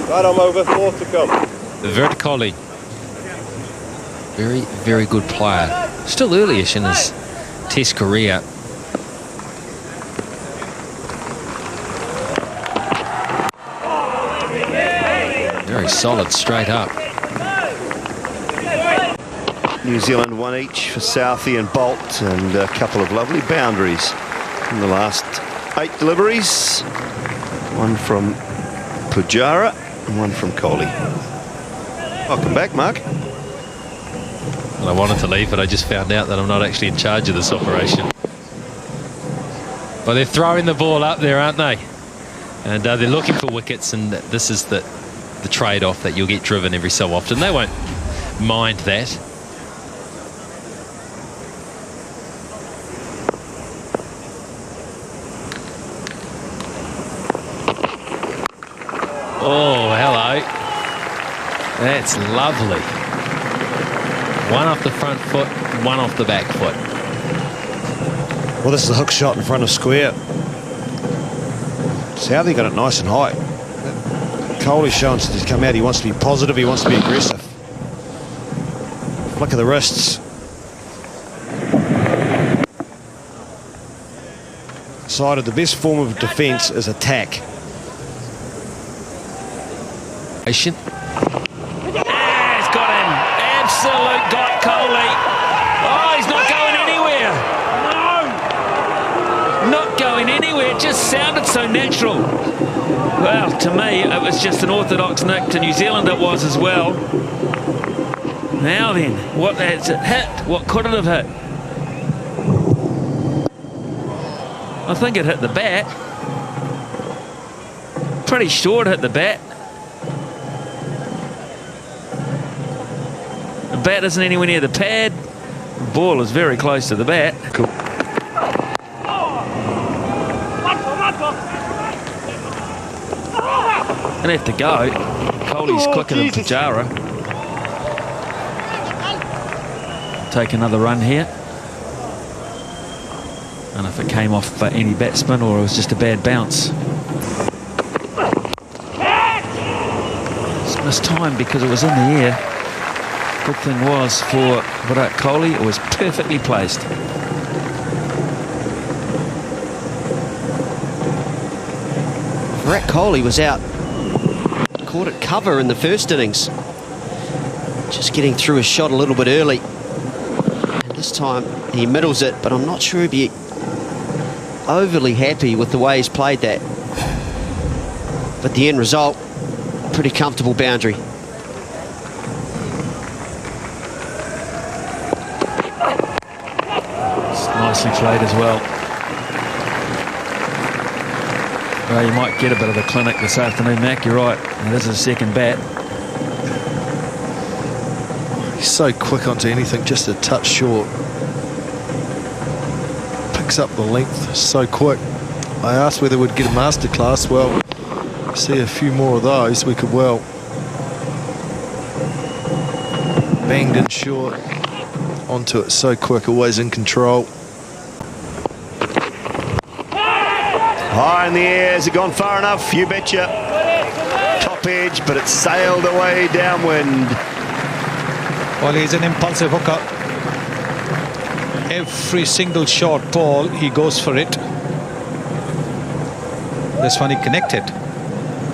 Right, I'm over. 4 to come. Virat Kohli. Very, very good player. Still early-ish in his Test career. Very solid straight up. New Zealand 1 each for Southey and Bolt, and a couple of lovely boundaries in the last 8 deliveries. One from Pujara and one from Kohli. Welcome back, Mark. Well, I wanted to leave, but I just found out that I'm not actually in charge of this operation. Well, they're throwing the ball up there, aren't they? And they're looking for wickets, and this is the trade-off, that you'll get driven every so often. They won't mind that. Oh, hello. That's lovely. One off the front foot, one off the back foot. Well, this is a hook shot in front of square. Southey got it nice and high. Kohli's showing since he's come out, he wants to be positive, he wants to be aggressive. Flick of the wrists. Decided the best form of defence is attack. Patient. Yeah, he's got him. Absolute got Kohli. Oh, he's not going anywhere. No. Not going anywhere. It just sounded so natural. Well, to me, it was just an orthodox nick. To New Zealand it was as well. Now then, what has it hit? What could it have hit? I think it hit the bat. Pretty sure it hit the bat. The bat isn't anywhere near the pad. The ball is very close to the bat. Cool. Gonna have to go. Kohli's quicker than Pujara. Take another run here. And if it came off any batsman or it was just a bad bounce. It's missed time because it was in the air. Good thing was for Virat Kohli, it was perfectly placed. Virat Kohli was out, caught at cover in the first innings. Just getting through his shot a little bit early. And this time he middles it, but I'm not sure he'd be overly happy with the way he's played that. But the end result, pretty comfortable boundary. Nicely played as well. Well, you might get a bit of a clinic this afternoon, Mac. You're right. And this is a second bat. He's so quick onto anything, just a touch short. Picks up the length so quick. I asked whether we'd get a masterclass. Well, see a few more of those, we could well. Banged in short. Onto it so quick, always in control. High in the air, has it gone far enough? You betcha. Top edge, but it sailed away downwind. Well, he's an impulsive hooker. Every single short ball, he goes for it. This one he connected.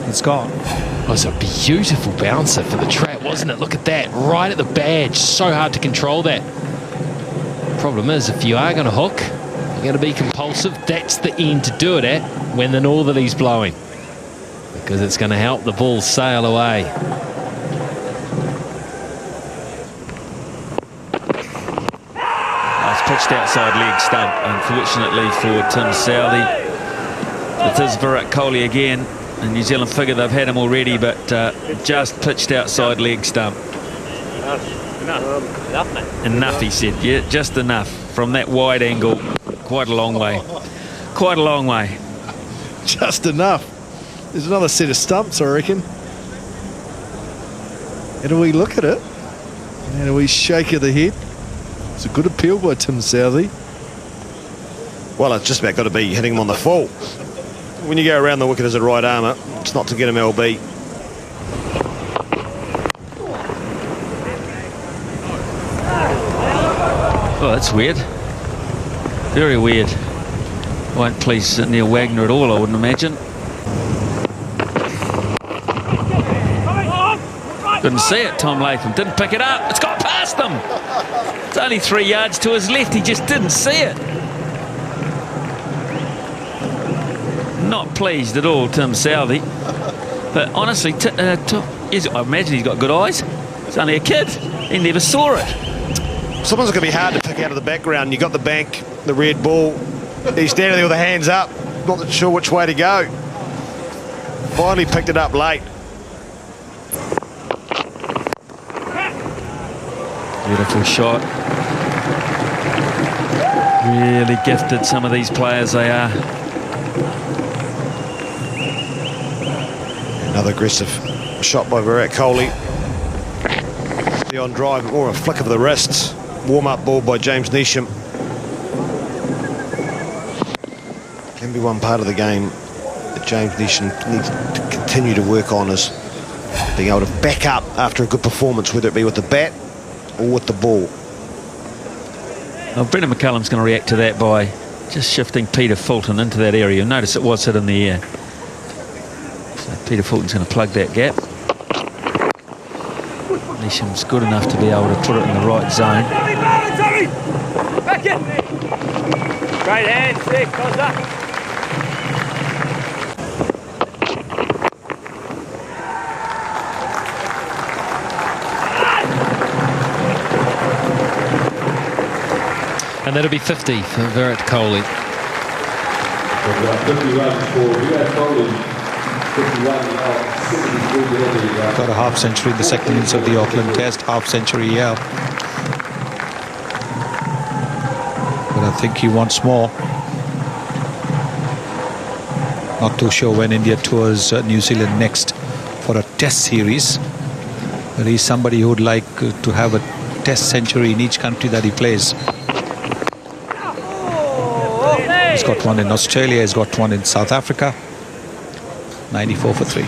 It's gone. It was a beautiful bouncer for the trap, wasn't it? Look at that, right at the badge. So hard to control that. Problem is, if you are going to hook, you're going to be compulsive. That's the end to do it at when the northerly's blowing, because it's going to help the ball sail away. It's pitched outside leg stump, unfortunately for Tim Southey. It is Virat Kohli again, and New Zealand figure they've had him already, but just pitched outside leg stump. Enough, mate. Enough, he said. Yeah, just enough. From that wide angle, quite a long way. Quite a long way. Just enough. There's another set of stumps, I reckon. And we look at it. And we shake of the head. It's a good appeal by Tim Southey. Well, it's just about got to be hitting him on the full. When you go around the wicket as a right armour, it's not to get him LB. Oh, that's weird. Very weird. Won't please Neil Wagner at all, I wouldn't imagine. Couldn't see it, Tom Latham. Didn't pick it up. It's got past them. It's only 3 yards to his left. He just didn't see it. Not pleased at all, Tim Southey. But honestly, I imagine he's got good eyes. He's only a kid. He never saw it. Someone's going to be hard to pick out of the background. You got the bank, the red ball. He's standing there with the hands up, not sure which way to go. Finally picked it up late. Beautiful shot. Really gifted, some of these players, they are. Another aggressive shot by Virat Kohli. The on drive, or a flick of the wrists. Warm-up ball by James Neesham. Can be one part of the game that James Neesham needs to continue to work on, is being able to back up after a good performance, whether it be with the bat or with the ball. Well, Brendan McCullum's going to react to that by just shifting Peter Fulton into that area. You'll notice it was hit in the air. So Peter Fulton's going to plug that gap. Neesham's good enough to be able to put it in the right zone. Back in. Right hand, stick, close up. And that'll be 50 for Virat Kohli. 50 runs for Virat Kohli. 51 Got a half century in the second innings of the Auckland Test. Half century, yeah. But I think he wants more. Not too sure when India tours New Zealand next for a Test series. But he's somebody who would like to have a Test century in each country that he plays. He's got one in Australia, he's got one in South Africa. 94 for 3.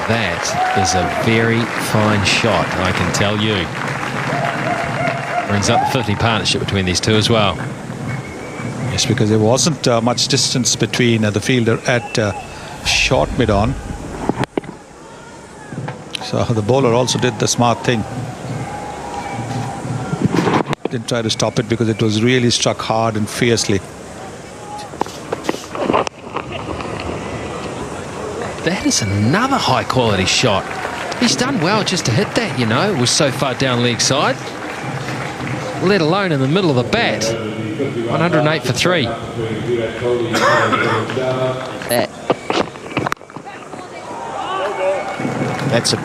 That is a very fine shot, I can tell you. Brings up the 50 partnership between these two as well. Yes, because there wasn't much distance between the fielder at short mid-on. So the bowler also did the smart thing. Didn't try to stop it because it was really struck hard and fiercely. That is another high quality shot. He's done well just to hit that, you know. It was so far down leg side, let alone in the middle of the bat. 108 for 3. That's a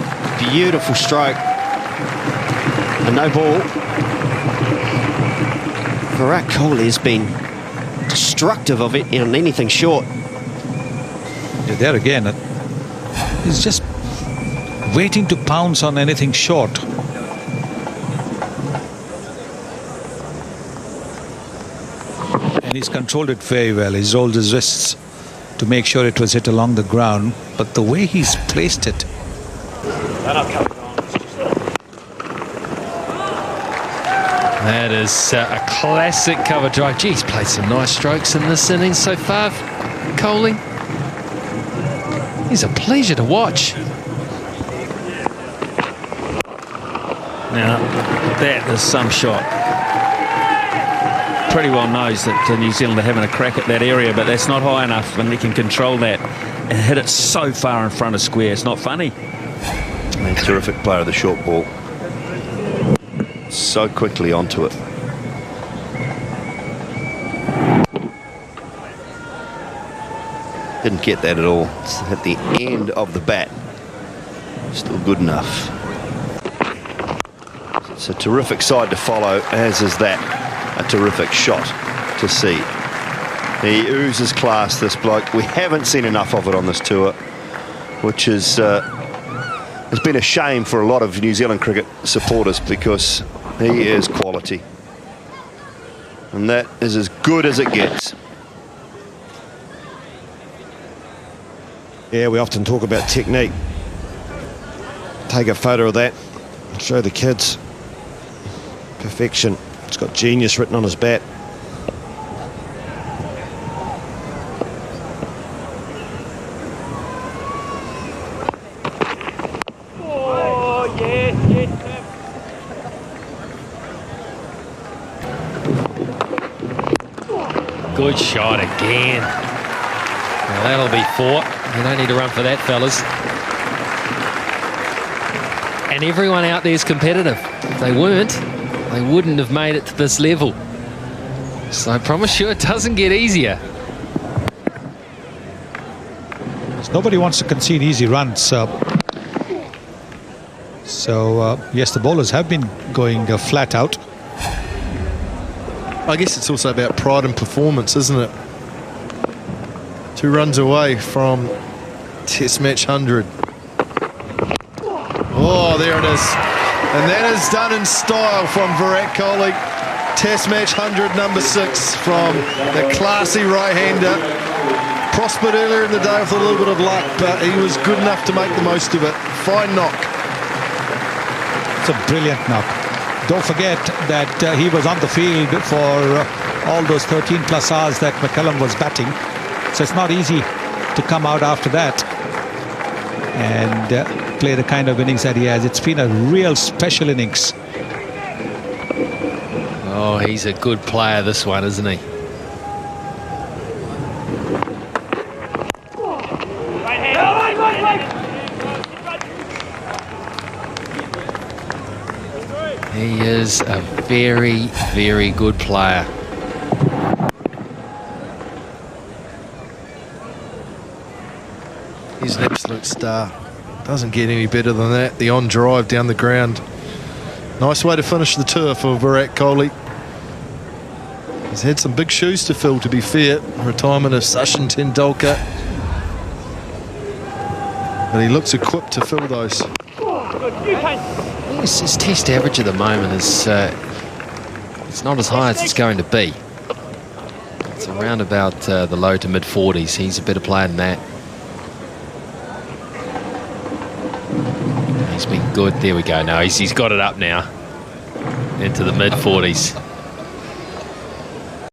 beautiful stroke. And no ball. Virat Kohli has been destructive of it on anything short. Yeah, there again, he's just waiting to pounce on anything short. And he's controlled it very well. He's rolled his wrists to make sure it was hit along the ground. But the way he's placed it. That is a classic cover drive. Gee, he's played some nice strokes in this innings so far, Kohli. He's a pleasure to watch. Now, that is some shot. Pretty well knows that New Zealand are having a crack at that area, but that's not high enough, and he can control that and hit it so far in front of square. It's not funny. A terrific player of the short ball. So quickly onto it. Didn't get that at all. It's at the end of the bat. Still good enough. It's a terrific side to follow, as is that. A terrific shot to see. He oozes class, this bloke. We haven't seen enough of it on this tour, which is has been a shame for a lot of New Zealand cricket supporters, because he is quality. And that is as good as it gets. Yeah, we often talk about technique. take a photo of that and show the kids. Perfection. It's got genius written on his bat. Oh, yes, yes, Good shot again. Now that'll be 4. You don't need to run for that, fellas. And everyone out there is competitive. If they weren't, they wouldn't have made it to this level. So I promise you it doesn't get easier. Nobody wants to concede easy runs. So yes, the bowlers have been going flat out. I guess it's also about pride and performance, isn't it? 2 runs away from Test match 100. Oh, there it is. And that is done in style from Virat Kohli. Test match 100, number 6 from the classy right-hander. Prospered earlier in the day with a little bit of luck, but he was good enough to make the most of it. Fine knock. It's a brilliant knock. Don't forget that he was on the field for all those 13 plus hours that McCullum was batting. So it's not easy to come out after that and play the kind of innings that he has. It's been a real special innings. Oh, he's a good player, this one, isn't he? He is a very, very good player. He's an absolute star. Doesn't get any better than that. The on drive down the ground. Nice way to finish the tour for Virat Kohli. He's had some big shoes to fill, to be fair. Retirement of Sachin Tendulkar. But he looks equipped to fill those. His test average at the moment is it's not as high as it's going to be. It's around about the low to mid 40s. He's a better player than that. He's been good. There we go. No, he's got it up now into the mid 40s.